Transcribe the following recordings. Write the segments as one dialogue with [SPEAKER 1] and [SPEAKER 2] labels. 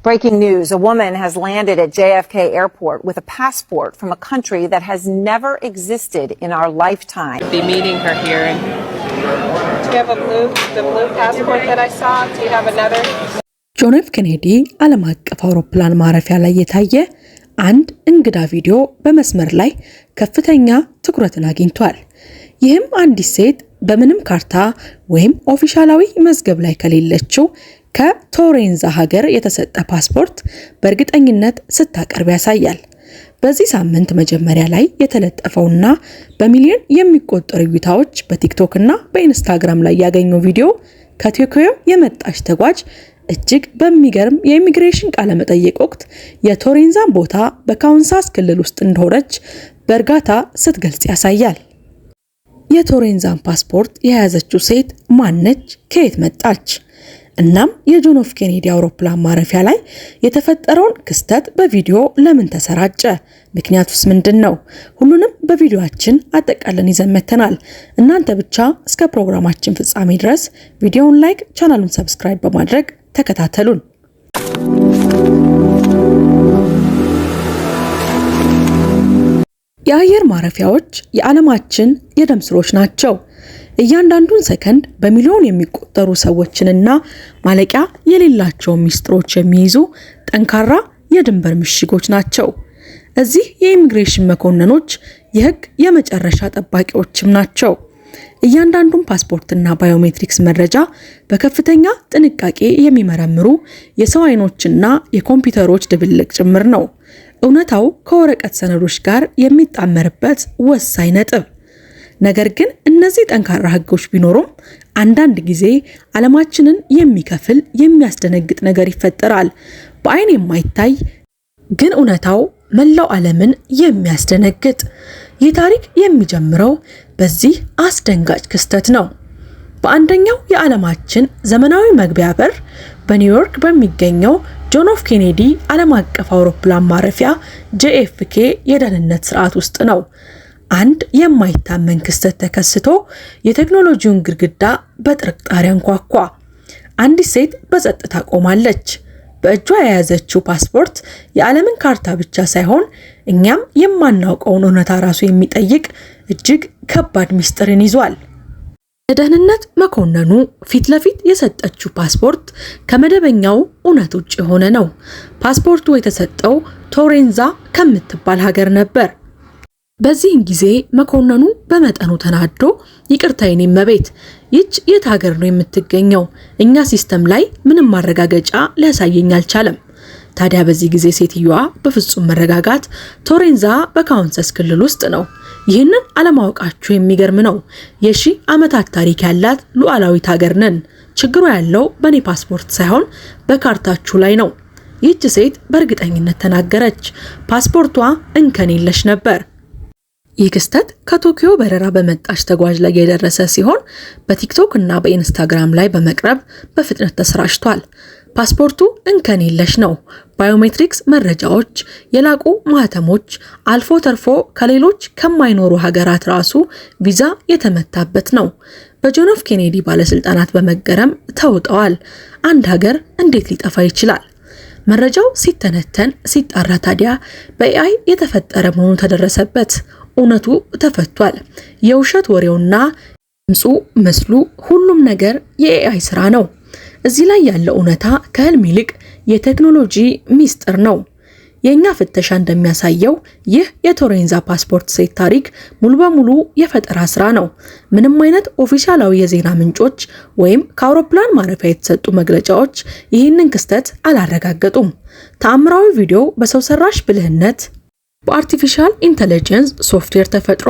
[SPEAKER 1] Breaking news, a woman has landed at JFK Airport with a passport from a country that has never existed in our lifetime.
[SPEAKER 2] Be meeting her here. And do you have the blue passport that I saw? Do you have another?
[SPEAKER 3] ጆን ኤፍ ኬኔዲ ዓለም አቀፍ አውሮፕላን ማረፊያ ላይ የታየ አንድ እንግዳ ቪዲዮ በመስመር ላይ ከፍተኛ ትኩረትን አግኝቷል። ይህም አንዲት ሴት በምንም ካርታ ወይም ኦፊሻላዊ መዝገብ ላይ ከሌለችው ከቶሬንዛ ሀገር የተሰጠ ፓስፖርት በእርግጠኝነት ስታቀርብ ያሳያል። በዚህ ሳምንት መጀመሪያ ላይ የተለጠፈውና በሚሊዮን የሚቆጠሩ እይታዎች በቲክቶክ እና በኢንስታግራም ላይ ያገኘው ቪዲዮ ከቶኪዮ የመጣች ተጓዥ እጅግ በሚገርም የኢሚግሬሽን ቃለ መጠይቅ ወቅት የቶሬንዛን ቦታ በካንሳስ ክልል ውስጥ እንደሆነች በእርጋታ ስትገልጽ ያሳያል። የቶሬንዛን ፓስፖርት የያዘችው ሴት ማነች? ከየት መጣች? እናም የጆን ኤፍ ኬኔዲ አውሮፕላን ማረፊያ ላይ የተፈጠረውን ክስተት በቪዲዮ ለምን ተሰራጨ? ምክንያቱስ ምንድነው? ሁሉንም በቪዲዮአችን አጠቃለን ይዘን መተናል። እናንተ ብቻ እስከ ፕሮግራማችን ፍጻሜ ድረስ ቪዲዮውን ላይክ፣ ቻናሉን ሰብስክራይብ በማድረግ ተከታተሉን። የአየር ማረፊያዎች የዓለማችን የደም ስሮች ናቸው። እያንዳንዱን ሰከንድ በሚሊዮን የሚቆጠሩ ሰዎችንና ማለቂያ የሌላቸው ሚስጥሮች የሚይዙ ጠንካራ የድንበር ምሽጎች ናቸው። እዚህ የኢሚግሬሽን መኮንኖች የህግ የመጨረሻ ጠባቂዎችም ናቸው። እያንዳንዱን ፓስፖርትና ባዮሜትሪክስ መረጃ በከፍተኛ ጥንቃቄ የሚመረምሩ የሰው አይኖችና የኮምፒውተሮች ድብልቅ ጭምር ነው። እውነታው ከወረቀት ሰነዶች ጋር የሚጣመርበት ወሳኝ ነጥብ። ነገር ግን እነዚህ ጠንካራ ህጎች ቢኖሩም አንዳንድ ጊዜ ዓለማችንን የሚከፍል የሚያስደነግጥ ነገር ይፈጠራል። በአይን የማይታይ ግን እውነታው መላው ዓለምን የሚያስደነግጥ። ይህ ታሪክ የሚጀምረው በዚህ አስደንጋጭ ክስተት ነው። በአንደኛው የዓለማችን ዘመናዊ መግቢያ በር በኒውዮርክ በሚገኘው ጆን ኤፍ ኬኔዲ ዓለም አቀፍ አውሮፕላን ማረፊያ JFK የደህንነት ስርዓት ውስጥ ነው። አንድ የማይታመን ክስተት ተከስቶ የቴክኖሎጂውን ግድግዳ በጥርጣሬ አንኳኳ። አንዲት ሴት በጸጥታ ቆማለች። በእጇ የያዘችው ፓስፖርት የዓለምን ካርታ ብቻ ሳይሆን እኛም የማናውቀውን እውነታ ራሱ የሚጠይቅ እጅግ ከባድ ሚስጥርን ይዟል። የደህንነት መኮንኑ ፊት ለፊት የሰጠችው ፓስፖርት ከመደበኛው እውነት ውጭ የሆነ ነው። ፓስፖርቱ የተሰጠው ቶሬንዛ ከምትባል ሀገር ነበር። በዚህን ጊዜ መኮንኑ በመጠኑ ተናዶ ይቅርታ የኔ እመቤት፣ ይህች የት ሀገር ነው የምትገኘው? እኛ ሲስተም ላይ ምንም ማረጋገጫ ሊያሳየኝ አልቻለም። ታዲያ በዚህ ጊዜ ሴትዮዋ በፍጹም መረጋጋት ቶሬንዛ በካንሳስ ክልል ውስጥ ነው። ይህንን አለማወቃችሁ የሚገርም ነው። የሺህ ዓመታት ታሪክ ያላት ሉዓላዊት ሀገር ነን። ችግሩ ያለው በኔ ፓስፖርት ሳይሆን በካርታችሁ ላይ ነው። ይህች ሴት በእርግጠኝነት ተናገረች። ፓስፖርቷ እንከን የለሽ ነበር። ይህ ክስተት ከቶኪዮ በረራ በመጣች ተጓዥ ላይ የደረሰ ሲሆን በቲክቶክ እና በኢንስታግራም ላይ በመቅረብ በፍጥነት ተሰራጭቷል። ፓስፖርቱ እንከን የለሽ ነው። ባዮሜትሪክስ መረጃዎች፣ የላቁ ማህተሞች፣ አልፎ ተርፎ ከሌሎች ከማይኖሩ ሀገራት ራሱ ቪዛ የተመታበት ነው። በጆን ኤፍ ኬኔዲ ባለስልጣናት በመገረም ተውጠዋል። አንድ ሀገር እንዴት ሊጠፋ ይችላል? መረጃው ሲተነተን ሲጣራ ታዲያ በኤአይ የተፈጠረ መሆኑ ተደረሰበት። እውነቱ ተፈቷል። የውሸት ወሬውና ድምፁ፣ ምስሉ፣ ሁሉም ነገር የኤአይ ስራ ነው። እዚህ ላይ ያለው እውነታ ከህልም ይልቅ የቴክኖሎጂ ሚስጥር ነው። የኛ ፍተሻ እንደሚያሳየው ይህ የቶሬንዛ ፓስፖርት ሴት ታሪክ ሙሉ በሙሉ የፈጠራ ስራ ነው። ምንም አይነት ኦፊሻላዊ የዜና ምንጮች ወይም ከአውሮፕላን ማረፊያ የተሰጡ መግለጫዎች ይህንን ክስተት አላረጋገጡም። ተአምራዊ ቪዲዮ በሰው ሰራሽ ብልህነት በአርቲፊሻል ኢንተለጀንስ ሶፍትዌር ተፈጥሮ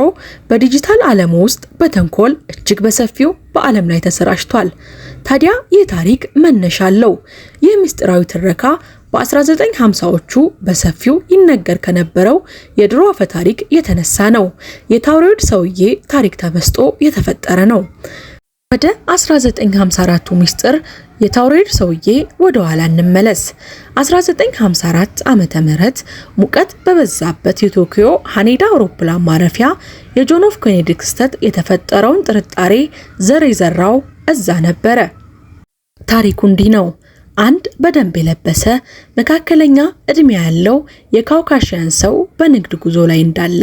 [SPEAKER 3] በዲጂታል ዓለም ውስጥ በተንኮል እጅግ በሰፊው በዓለም ላይ ተሰራጭቷል። ታዲያ ይህ ታሪክ መነሻ አለው። ይህ ምስጢራዊ ትረካ በ1950ዎቹ በሰፊው ይነገር ከነበረው የድሮ አፈ ታሪክ የተነሳ ነው። የታውሬድ ሰውዬ ታሪክ ተመስጦ የተፈጠረ ነው። ወደ 1954ቱ ሚስጥር የታውሬድ ሰውዬ ወደ ኋላ እንመለስ። 1954 ዓመተ ምህረት ሙቀት በበዛበት የቶኪዮ ሃኔዳ አውሮፕላን ማረፊያ የጆን ኤፍ ኬኔዲ ክስተት የተፈጠረውን ጥርጣሬ ዘር የዘራው እዛ ነበረ። ታሪኩ እንዲህ ነው። አንድ በደንብ የለበሰ መካከለኛ እድሜ ያለው የካውካሺያን ሰው በንግድ ጉዞ ላይ እንዳለ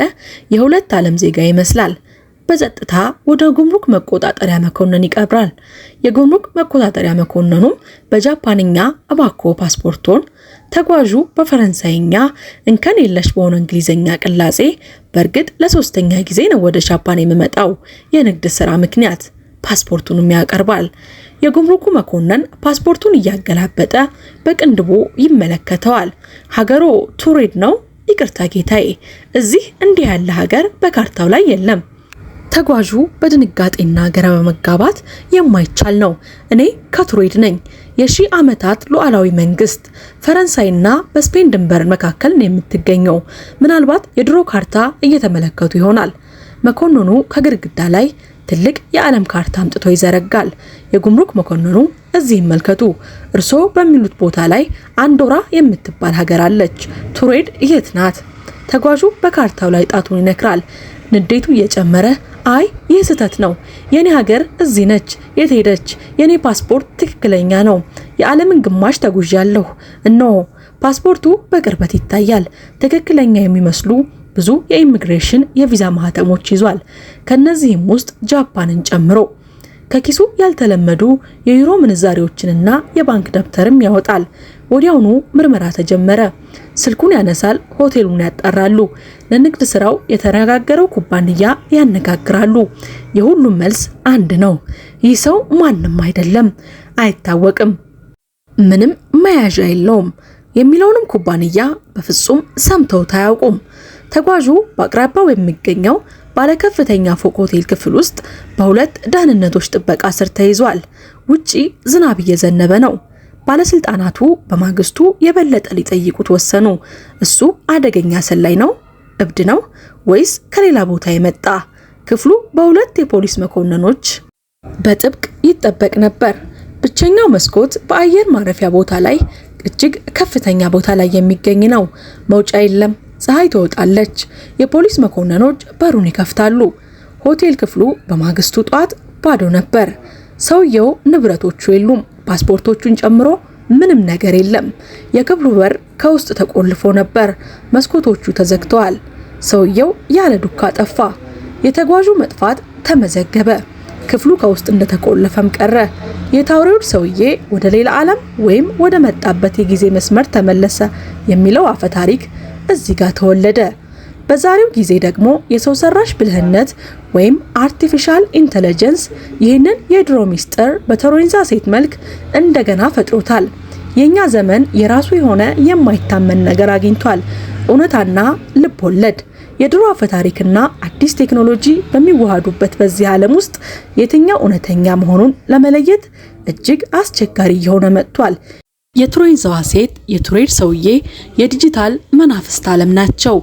[SPEAKER 3] የሁለት ዓለም ዜጋ ይመስላል። በጸጥታ ወደ ጉምሩክ መቆጣጠሪያ መኮንን ይቀርባል። የጉምሩክ መቆጣጠሪያ መኮንኑም በጃፓንኛ እባክዎ ፓስፖርቶን፣ ተጓዡ በፈረንሳይኛ እንከን የለሽ በሆነ እንግሊዘኛ ቅላጼ በእርግጥ ለሶስተኛ ጊዜ ነው ወደ ጃፓን የሚመጣው የንግድ ስራ ምክንያት ፓስፖርቱንም ያቀርባል። የጉምሩኩ መኮንን ፓስፖርቱን እያገላበጠ በቅንድቡ ይመለከተዋል። ሀገሮ ቱሬድ ነው? ይቅርታ ጌታዬ፣ እዚህ እንዲህ ያለ ሀገር በካርታው ላይ የለም። ተጓዡ በድንጋጤና ግራ በመጋባት የማይቻል ነው፣ እኔ ከቱሬድ ነኝ። የሺህ ዓመታት ሉዓላዊ መንግስት ፈረንሳይና በስፔን ድንበር መካከል ነው የምትገኘው። ምናልባት የድሮ ካርታ እየተመለከቱ ይሆናል። መኮንኑ ከግድግዳ ላይ ትልቅ የዓለም ካርታ አምጥቶ ይዘረጋል። የጉምሩክ መኮንኑ እዚህ ይመልከቱ፣ እርስዎ በሚሉት ቦታ ላይ አንዶራ የምትባል ሀገር አለች። ቱሬድ የት ናት? ተጓዡ በካርታው ላይ ጣቱን ይነክራል። ንዴቱ እየጨመረ አይ ይህ ስህተት ነው፣ የኔ ሀገር እዚህ ነች። የት ሄደች? የኔ ፓስፖርት ትክክለኛ ነው። የዓለምን ግማሽ ተጉዣለሁ። እነሆ ፓስፖርቱ በቅርበት ይታያል። ትክክለኛ የሚመስሉ ብዙ የኢሚግሬሽን የቪዛ ማህተሞች ይዟል። ከነዚህም ውስጥ ጃፓንን ጨምሮ ከኪሱ ያልተለመዱ የዩሮ ምንዛሬዎችንና የባንክ ደብተርም ያወጣል። ወዲያውኑ ምርመራ ተጀመረ። ስልኩን ያነሳል፣ ሆቴሉን ያጣራሉ፣ ለንግድ ስራው የተነጋገረው ኩባንያ ያነጋግራሉ። የሁሉም መልስ አንድ ነው። ይህ ሰው ማንም አይደለም፣ አይታወቅም፣ ምንም መያዣ የለውም የሚለውንም ኩባንያ በፍጹም ሰምተውት አያውቁም። ተጓዡ በአቅራቢያው የሚገኘው ባለከፍተኛ ፎቅ ሆቴል ክፍል ውስጥ በሁለት ደህንነቶች ጥበቃ ስር ተይዟል። ውጪ ዝናብ እየዘነበ ነው። ባለስልጣናቱ በማግስቱ የበለጠ ሊጠይቁት ወሰኑ። እሱ አደገኛ ሰላይ ነው? እብድ ነው? ወይስ ከሌላ ቦታ የመጣ? ክፍሉ በሁለት የፖሊስ መኮንኖች በጥብቅ ይጠበቅ ነበር። ብቸኛው መስኮት በአየር ማረፊያ ቦታ ላይ እጅግ ከፍተኛ ቦታ ላይ የሚገኝ ነው። መውጫ የለም። ፀሐይ ትወጣለች። የፖሊስ መኮንኖች በሩን ይከፍታሉ። ሆቴል ክፍሉ በማግስቱ ጧት ባዶ ነበር። ሰውየው ንብረቶቹ የሉም። ፓስፖርቶቹን ጨምሮ ምንም ነገር የለም። የክፍሉ በር ከውስጥ ተቆልፎ ነበር። መስኮቶቹ ተዘግተዋል። ሰውየው ያለ ዱካ ጠፋ። የተጓዡ መጥፋት ተመዘገበ። ክፍሉ ከውስጥ እንደተቆለፈም ቀረ። የታውሬው ሰውዬ ወደ ሌላ ዓለም ወይም ወደ መጣበት የጊዜ መስመር ተመለሰ የሚለው አፈ ታሪክ እዚህ ጋር ተወለደ። በዛሬው ጊዜ ደግሞ የሰው ሰራሽ ብልህነት ወይም አርቲፊሻል ኢንተለጀንስ ይህንን የድሮ ሚስጥር በተሮንዛ ሴት መልክ እንደገና ፈጥሮታል። የኛ ዘመን የራሱ የሆነ የማይታመን ነገር አግኝቷል። እውነታና ልብ ወለድ፣ የድሮ አፈ ታሪክና አዲስ ቴክኖሎጂ በሚዋሃዱበት በዚህ ዓለም ውስጥ የትኛው እውነተኛ መሆኑን ለመለየት እጅግ አስቸጋሪ እየሆነ መጥቷል። የቱሬንዛዋ ሴት፣ የቱሬድ ሰውዬ የዲጂታል መናፍስት ዓለም ናቸው።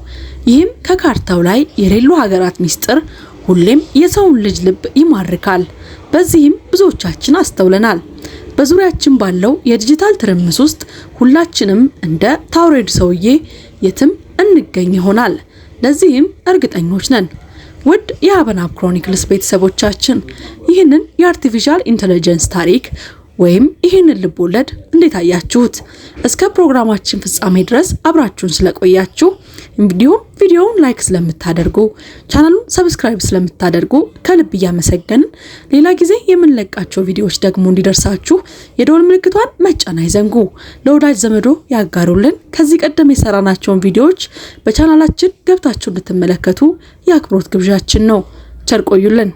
[SPEAKER 3] ይህም ከካርታው ላይ የሌሉ ሀገራት ሚስጥር ሁሌም የሰውን ልጅ ልብ ይማርካል። በዚህም ብዙዎቻችን አስተውለናል። በዙሪያችን ባለው የዲጂታል ትርምስ ውስጥ ሁላችንም እንደ ታውሬድ ሰውዬ የትም እንገኝ ይሆናል። ለዚህም እርግጠኞች ነን። ውድ የሀበናብ ክሮኒክልስ ቤተሰቦቻችን ይህንን የአርቲፊሻል ኢንተለጀንስ ታሪክ ወይም ይህንን ልብ ወለድ እንዴት አያችሁት? እስከ ፕሮግራማችን ፍጻሜ ድረስ አብራችሁን ስለቆያችሁ እንዲሁም ቪዲዮውን ላይክ ስለምታደርጉ ቻናሉን ሰብስክራይብ ስለምታደርጉ ከልብ እያመሰገንን ሌላ ጊዜ የምንለቃቸው ቪዲዮዎች ደግሞ እንዲደርሳችሁ የደወል ምልክቷን መጫን አይዘንጉ። ለወዳጅ ዘመዶ ያጋሩልን። ከዚህ ቀደም የሰራናቸውን ቪዲዮዎች በቻናላችን ገብታችሁ እንድትመለከቱ የአክብሮት ግብዣችን ነው። ቸር ቆዩልን።